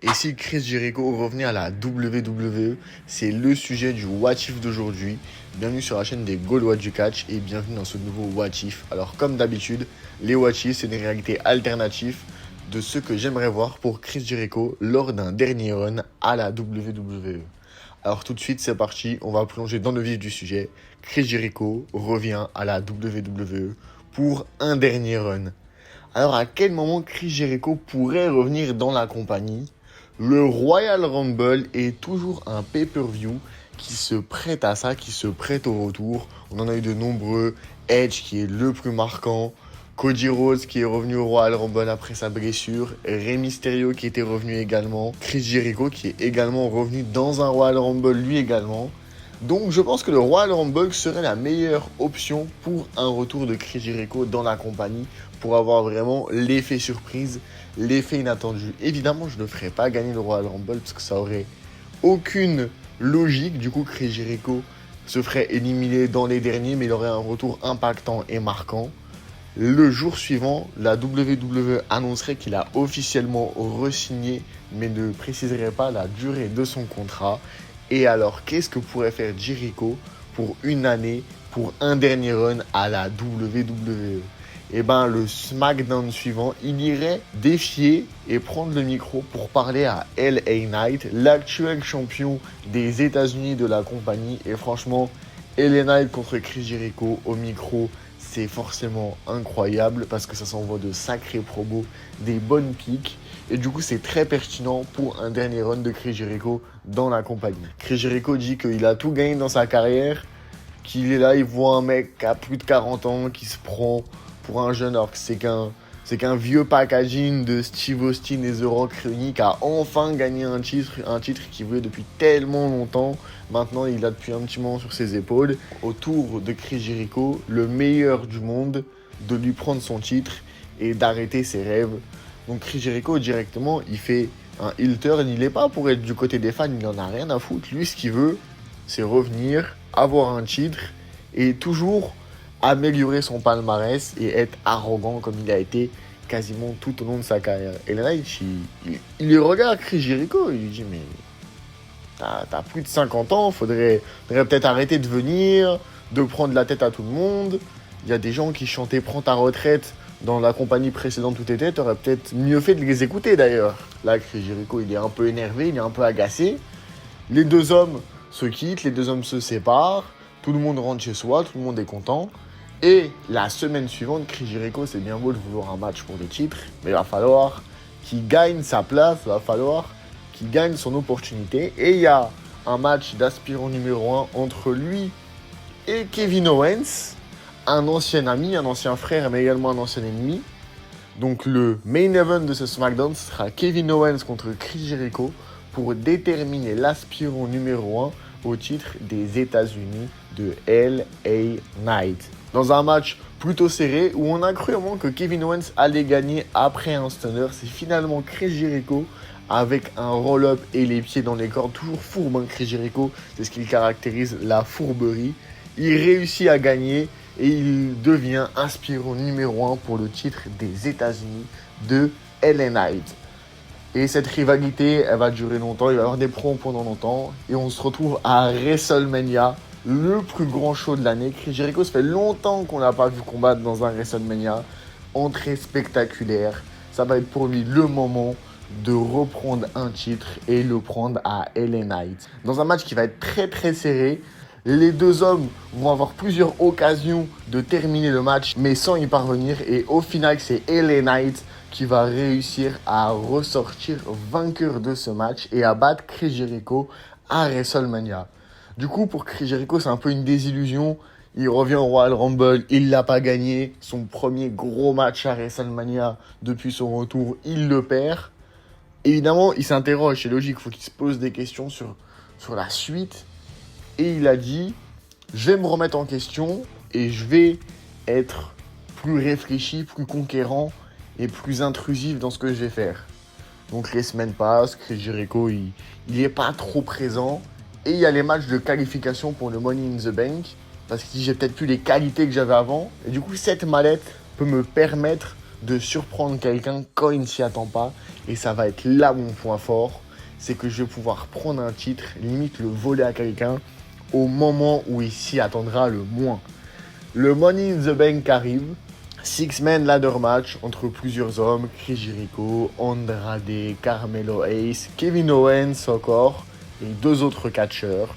Et si Chris Jericho revenait à la WWE, c'est le sujet du What If d'aujourd'hui. Bienvenue sur la chaîne des Gaulois du catch et bienvenue dans ce nouveau What If. Alors comme d'habitude, les What If, c'est des réalités alternatives de ce que j'aimerais voir pour Chris Jericho lors d'un dernier run à la WWE. Alors tout de suite, c'est parti, on va plonger dans le vif du sujet. Chris Jericho revient à la WWE pour un dernier run. Alors à quel moment Chris Jericho pourrait revenir dans la compagnie ? Le Royal Rumble est toujours un pay-per-view qui se prête à ça, qui se prête au retour. On en a eu de nombreux. Edge qui est le plus marquant. Cody Rhodes qui est revenu au Royal Rumble après sa blessure. Rey Mysterio qui était revenu également. Chris Jericho qui est également revenu dans un Royal Rumble lui également. Donc je pense que le Royal Rumble serait la meilleure option pour un retour de Chris Jericho dans la compagnie, pour avoir vraiment l'effet surprise, l'effet inattendu. Évidemment, je ne ferai pas gagner le Royal Rumble parce que ça aurait aucune logique. Du coup, Chris Jericho se ferait éliminer dans les derniers, mais il aurait un retour impactant et marquant. Le jour suivant, la WWE annoncerait qu'il a officiellement re-signé, mais ne préciserait pas la durée de son contrat. Et alors, qu'est-ce que pourrait faire Jericho pour une année, pour un dernier run à la WWE ? Et ben le SmackDown suivant, il irait défier et prendre le micro pour parler à LA Knight, l'actuel champion des États-Unis de la compagnie. Et franchement, LA Knight contre Chris Jericho au micro, c'est forcément incroyable parce que ça s'envoie de sacrés promos, des bonnes piques. Et du coup, c'est très pertinent pour un dernier run de Chris Jericho dans la compagnie. Chris Jericho dit qu'il a tout gagné dans sa carrière, qu'il est là, il voit un mec qui a plus de 40 ans qui se prend pour un jeune, alors que c'est qu'un vieux packaging de Steve Austin et The Rock réunis qui a enfin gagné un titre qu'il voulait depuis tellement longtemps. Maintenant, il a depuis un petit moment sur ses épaules. Autour de Chris Jericho, le meilleur du monde, de lui prendre son titre et d'arrêter ses rêves. Donc Chris Jericho, directement, il fait un heel turn. Il n'est pas pour être du côté des fans, il n'en a rien à foutre. Lui, ce qu'il veut, c'est revenir, avoir un titre et toujours améliorer son palmarès et être arrogant comme il a été quasiment tout au long de sa carrière. Et là, il regarde Chris Jericho, il lui dit mais t'as plus de 50 ans, faudrait peut-être arrêter de venir, de prendre la tête à tout le monde. Il y a des gens qui chantaient prends ta retraite dans la compagnie précédente où t'étais, t'aurais peut-être mieux fait de les écouter d'ailleurs. Là, Chris Jericho, il est un peu énervé, il est un peu agacé. Les deux hommes se quittent, les deux hommes se séparent, tout le monde rentre chez soi, tout le monde est content. Et la semaine suivante, Chris Jericho, c'est bien beau de vouloir un match pour le titre, mais il va falloir qu'il gagne sa place, il va falloir qu'il gagne son opportunité. Et il y a un match d'aspirant numéro 1 entre lui et Kevin Owens, un ancien ami, un ancien frère, mais également un ancien ennemi. Donc le main event de ce SmackDown sera Kevin Owens contre Chris Jericho pour déterminer l'aspirant numéro 1 au titre des États-Unis de LA Knight. Dans un match plutôt serré où on a cru au moins que Kevin Owens allait gagner après un stunner, c'est finalement Chris Jericho avec un roll-up et les pieds dans les cordes, toujours fourbe, hein, Chris Jericho, c'est ce qui caractérise la fourberie. Il réussit à gagner et il devient aspirant numéro 1 pour le titre des États-Unis de LA Knight. Et cette rivalité, elle va durer longtemps, il va y avoir des promos pendant longtemps. Et on se retrouve à WrestleMania, le plus grand show de l'année. Chris Jericho, ça fait longtemps qu'on l'a pas vu combattre dans un WrestleMania. Entrée spectaculaire. Ça va être pour lui le moment de reprendre un titre et le prendre à LA Knight. Dans un match qui va être très très serré. Les deux hommes vont avoir plusieurs occasions de terminer le match, mais sans y parvenir. Et au final, c'est LA Knight qui va réussir à ressortir vainqueur de ce match et à battre Chris Jericho à WrestleMania. Du coup, pour Chris Jericho, c'est un peu une désillusion. Il revient au Royal Rumble, il l'a pas gagné. Son premier gros match à WrestleMania depuis son retour, il le perd. Évidemment, il s'interroge, c'est logique, il faut qu'il se pose des questions sur la suite. Et il a dit, je vais me remettre en question et je vais être plus réfléchi, plus conquérant et plus intrusif dans ce que je vais faire. Donc les semaines passent, Chris Jericho, il n'est pas trop présent. Et il y a les matchs de qualification pour le Money in the Bank. Parce que j'ai peut-être plus les qualités que j'avais avant. Et du coup, cette mallette peut me permettre de surprendre quelqu'un quand il ne s'y attend pas. Et ça va être là mon point fort. C'est que je vais pouvoir prendre un titre, limite le voler à quelqu'un au moment où il s'y attendra le moins. Le Money in the Bank arrive. Six-man ladder match entre plusieurs hommes, Chris Jericho, Andrade, Carmelo Hayes, Kevin Owens encore et 2 autres catcheurs.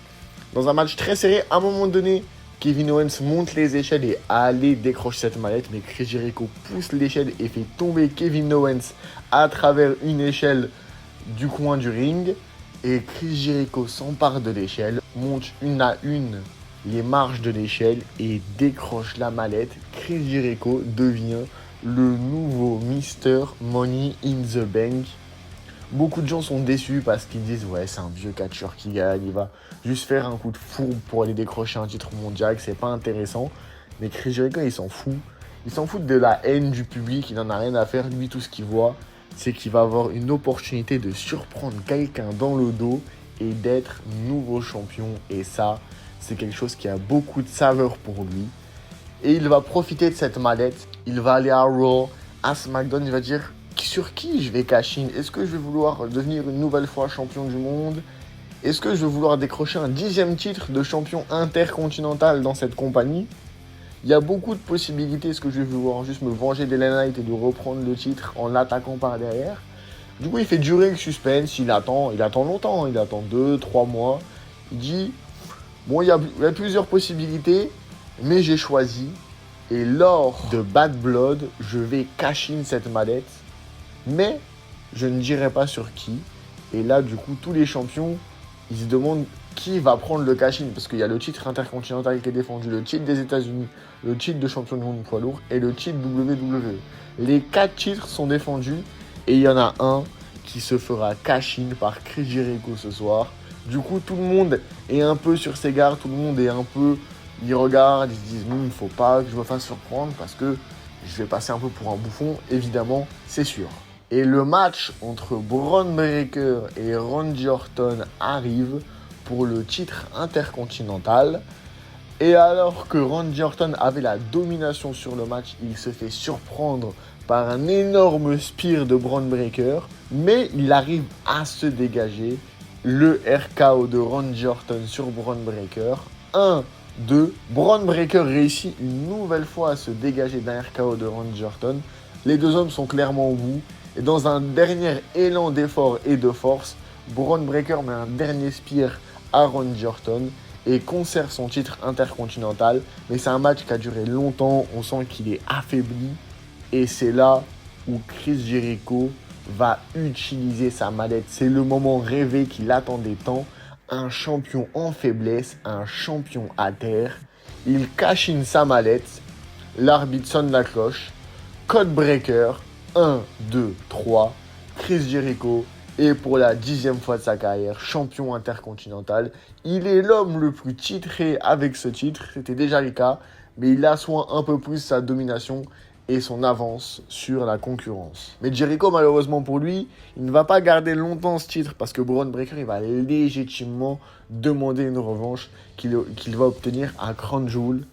Dans un match très serré, à un moment donné, Kevin Owens monte les échelles et allait décrocher cette mallette, mais Chris Jericho pousse l'échelle et fait tomber Kevin Owens à travers une échelle du coin du ring. Et Chris Jericho s'empare de l'échelle, monte une à une les marches de l'échelle et décroche la mallette. Chris Jericho devient le nouveau Mr. Money in the Bank. Beaucoup de gens sont déçus parce qu'ils disent ouais, c'est un vieux catcheur qui gagne, il va juste faire un coup de fourbe pour aller décrocher un titre mondial, c'est pas intéressant. Mais Chris Jericho, il s'en fout. Il s'en fout de la haine du public, il n'en a rien à faire. Lui, tout ce qu'il voit, c'est qu'il va avoir une opportunité de surprendre quelqu'un dans le dos et d'être nouveau champion. Et ça, c'est quelque chose qui a beaucoup de saveur pour lui. Et il va profiter de cette mallette. Il va aller à Raw, à SmackDown. Il va dire sur qui je vais cash in. Est-ce que je vais vouloir devenir une nouvelle fois champion du monde? Est-ce que je vais vouloir décrocher un 10e titre de champion intercontinental dans cette compagnie? Il y a beaucoup de possibilités. Est-ce que je vais vouloir juste me venger d'LA Knight et de reprendre le titre en l'attaquant par derrière? Du coup, il fait durer le suspense. Il attend longtemps. Il attend 2-3 mois. Il dit... Bon, il y a plusieurs possibilités, mais j'ai choisi. Et lors de Bad Blood, je vais cash in cette mallette. Mais je ne dirai pas sur qui. Et là, du coup, tous les champions, ils se demandent qui va prendre le cash in. Parce qu'il y a le titre intercontinental qui est défendu, le titre des États-Unis, le titre de champion du monde poids lourd et le titre WWE. Les 4 titres sont défendus. Et il y en a un qui se fera cash in par Chris Jericho ce soir. Du coup, tout le monde est un peu sur ses gardes, tout le monde est un peu... Ils regardent, ils se disent « il faut pas que je me fasse surprendre parce que je vais passer un peu pour un bouffon. » Évidemment, c'est sûr. Et le match entre Bron Breakker et Randy Orton arrive pour le titre intercontinental. Et alors que Randy Orton avait la domination sur le match, il se fait surprendre par un énorme spear de Bron Breakker. Mais il arrive à se dégager. Le RKO de Randy Orton sur Bron Breakker. 1, 2. Bron Breakker réussit une nouvelle fois à se dégager d'un RKO de Randy Orton. Les 2 hommes sont clairement au bout. Et dans un dernier élan d'effort et de force, Bron Breakker met un dernier spear à Randy Orton et conserve son titre intercontinental. Mais c'est un match qui a duré longtemps. On sent qu'il est affaibli. Et c'est là où Chris Jericho va utiliser sa mallette. C'est le moment rêvé qu'il attendait tant. Un champion en faiblesse, un champion à terre. Il cash in sa mallette. L'arbitre sonne la cloche. Code breaker. 1, 2, 3. Chris Jericho est pour la 10e fois de sa carrière champion intercontinental. Il est l'homme le plus titré avec ce titre. C'était déjà le cas. Mais il assoit un peu plus sa domination et son avance sur la concurrence. Mais Jericho, malheureusement pour lui, il ne va pas garder longtemps ce titre parce que Bron Breakker, il va légitimement demander une revanche qu'il va obtenir à Crown Jewel.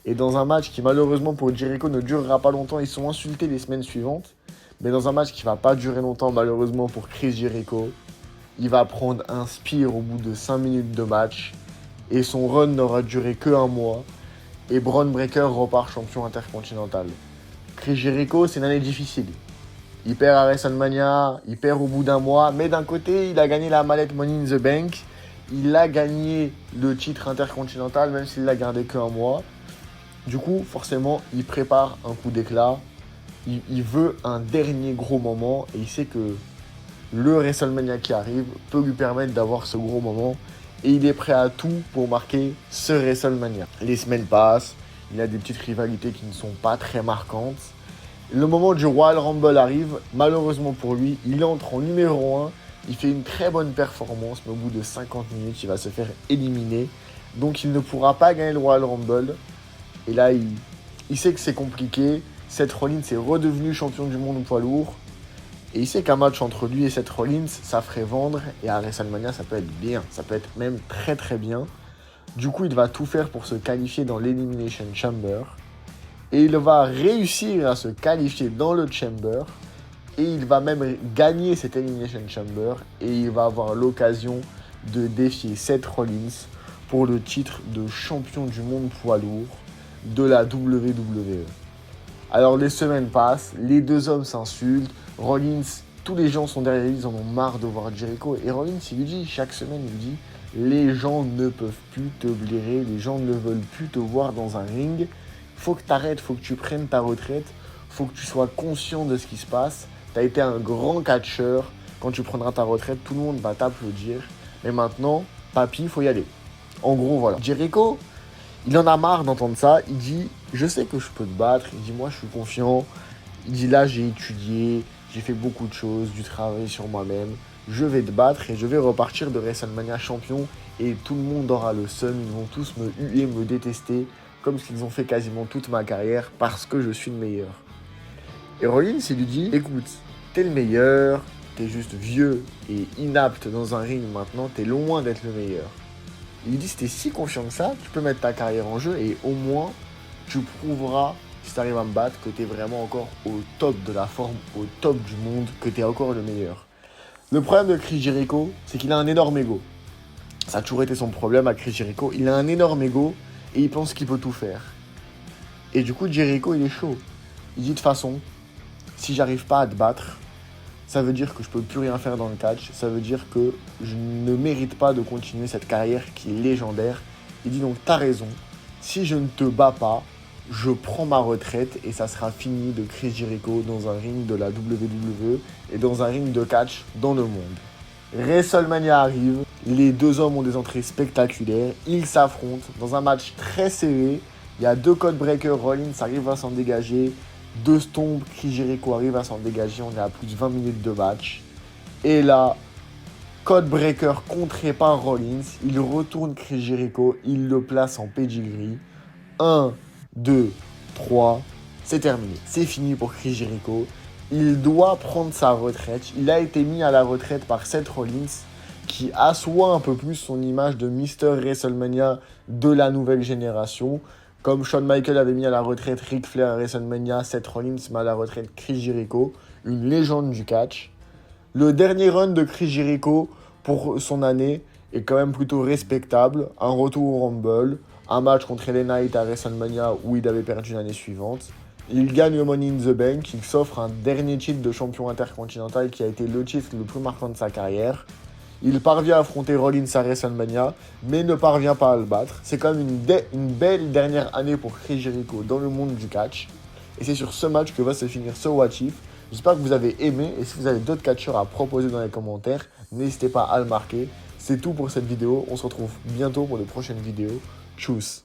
Et dans un match qui, malheureusement pour Jericho, ne durera pas longtemps, ils sont insultés les semaines suivantes. Mais dans un match qui ne va pas durer longtemps, malheureusement pour Chris Jericho, il va prendre un spear au bout de 5 minutes de match. Et son run n'aura duré que 1 mois. Et Bron Breakker repart champion intercontinental. Chris Jericho, c'est une année difficile. Il perd à WrestleMania, il perd au bout d'1 mois, mais d'un côté, il a gagné la mallette Money in the Bank, il a gagné le titre intercontinental, même s'il l'a gardé que 1 mois. Du coup, forcément, il prépare un coup d'éclat, il veut un dernier gros moment, et il sait que le WrestleMania qui arrive peut lui permettre d'avoir ce gros moment, et il est prêt à tout pour marquer ce WrestleMania. Les semaines passent, il y a des petites rivalités qui ne sont pas très marquantes. Le moment du Royal Rumble arrive, malheureusement pour lui, il entre en numéro 1, il fait une très bonne performance, mais au bout de 50 minutes, il va se faire éliminer. Donc il ne pourra pas gagner le Royal Rumble. Et là, il sait que c'est compliqué. Seth Rollins est redevenu champion du monde poids lourd. Et il sait qu'un match entre lui et Seth Rollins, ça ferait vendre. Et à WrestleMania, ça peut être bien, ça peut être même très très bien. Du coup, il va tout faire pour se qualifier dans l'Elimination Chamber. Et il va réussir à se qualifier dans le Chamber. Et il va même gagner cette Elimination Chamber. Et il va avoir l'occasion de défier Seth Rollins pour le titre de champion du monde poids lourd de la WWE. Alors les semaines passent, les deux hommes s'insultent, Rollins, tous les gens sont derrière lui, ils en ont marre de voir Jericho. Et Rollins, il lui dit, chaque semaine, il lui dit, les gens ne peuvent plus te blairer, les gens ne veulent plus te voir dans un ring. Faut que tu arrêtes, faut que tu prennes ta retraite, faut que tu sois conscient de ce qui se passe. Tu as été un grand catcheur, quand tu prendras ta retraite, tout le monde va t'applaudir. Mais maintenant, papy, il faut y aller. En gros, voilà. Jericho, il en a marre d'entendre ça. Il dit, je sais que je peux te battre. Il dit, moi, je suis confiant. Il dit, là, j'ai étudié, j'ai fait beaucoup de choses, du travail sur moi-même. Je vais te battre et je vais repartir de WrestleMania champion. Et tout le monde aura le seum. Ils vont tous me huer, me détester, comme ce qu'ils ont fait quasiment toute ma carrière, parce que je suis le meilleur. Et Rollins, il lui dit, écoute, t'es le meilleur, t'es juste vieux et inapte dans un ring maintenant, t'es loin d'être le meilleur. Il lui dit, si t'es si confiant que ça, tu peux mettre ta carrière en jeu et au moins, tu prouveras, si t'arrives à me battre, que t'es vraiment encore au top de la forme, au top du monde, que t'es encore le meilleur. Le problème de Chris Jericho, c'est qu'il a un énorme ego. Ça a toujours été son problème à Chris Jericho. Il a un énorme ego et il pense qu'il peut tout faire. Et du coup, Jericho, il est chaud. Il dit, de toute façon, si j'arrive pas à te battre, ça veut dire que je peux plus rien faire dans le catch. Ça veut dire que je ne mérite pas de continuer cette carrière qui est légendaire. Il dit donc, t'as raison. Si je ne te bats pas, je prends ma retraite et ça sera fini de Chris Jericho dans un ring de la WWE et dans un ring de catch dans le monde. WrestleMania arrive. Les deux hommes ont des entrées spectaculaires. Ils s'affrontent dans un match très serré. Il y a deux code breakers. Rollins arrive à s'en dégager. Deux stompes, Chris Jericho arrive à s'en dégager. On est à plus de 20 minutes de match. Et là, code breaker contré par Rollins. Il retourne Chris Jericho. Il le place en pedigree. 1, 2, 3. C'est terminé. C'est fini pour Chris Jericho. Il doit prendre sa retraite. Il a été mis à la retraite par Seth Rollins, qui assoit un peu plus son image de Mr. WrestleMania de la nouvelle génération. Comme Shawn Michaels avait mis à la retraite Ric Flair à WrestleMania, Seth Rollins met à la retraite Chris Jericho, une légende du catch. Le dernier run de Chris Jericho pour son année est quand même plutôt respectable. Un retour au Rumble, un match contre LA Knight à WrestleMania où il avait perdu l'année suivante. Il gagne le Money in the Bank, il s'offre un dernier titre de champion intercontinental qui a été le titre le plus marquant de sa carrière. Il parvient à affronter Rollins à WrestleMania, mais ne parvient pas à le battre. C'est quand même une belle dernière année pour Chris Jericho dans le monde du catch. Et c'est sur ce match que va se finir ce What If. J'espère que vous avez aimé, et si vous avez d'autres catcheurs à proposer dans les commentaires, n'hésitez pas à le marquer. C'est tout pour cette vidéo, on se retrouve bientôt pour de prochaines vidéos. Tchuss!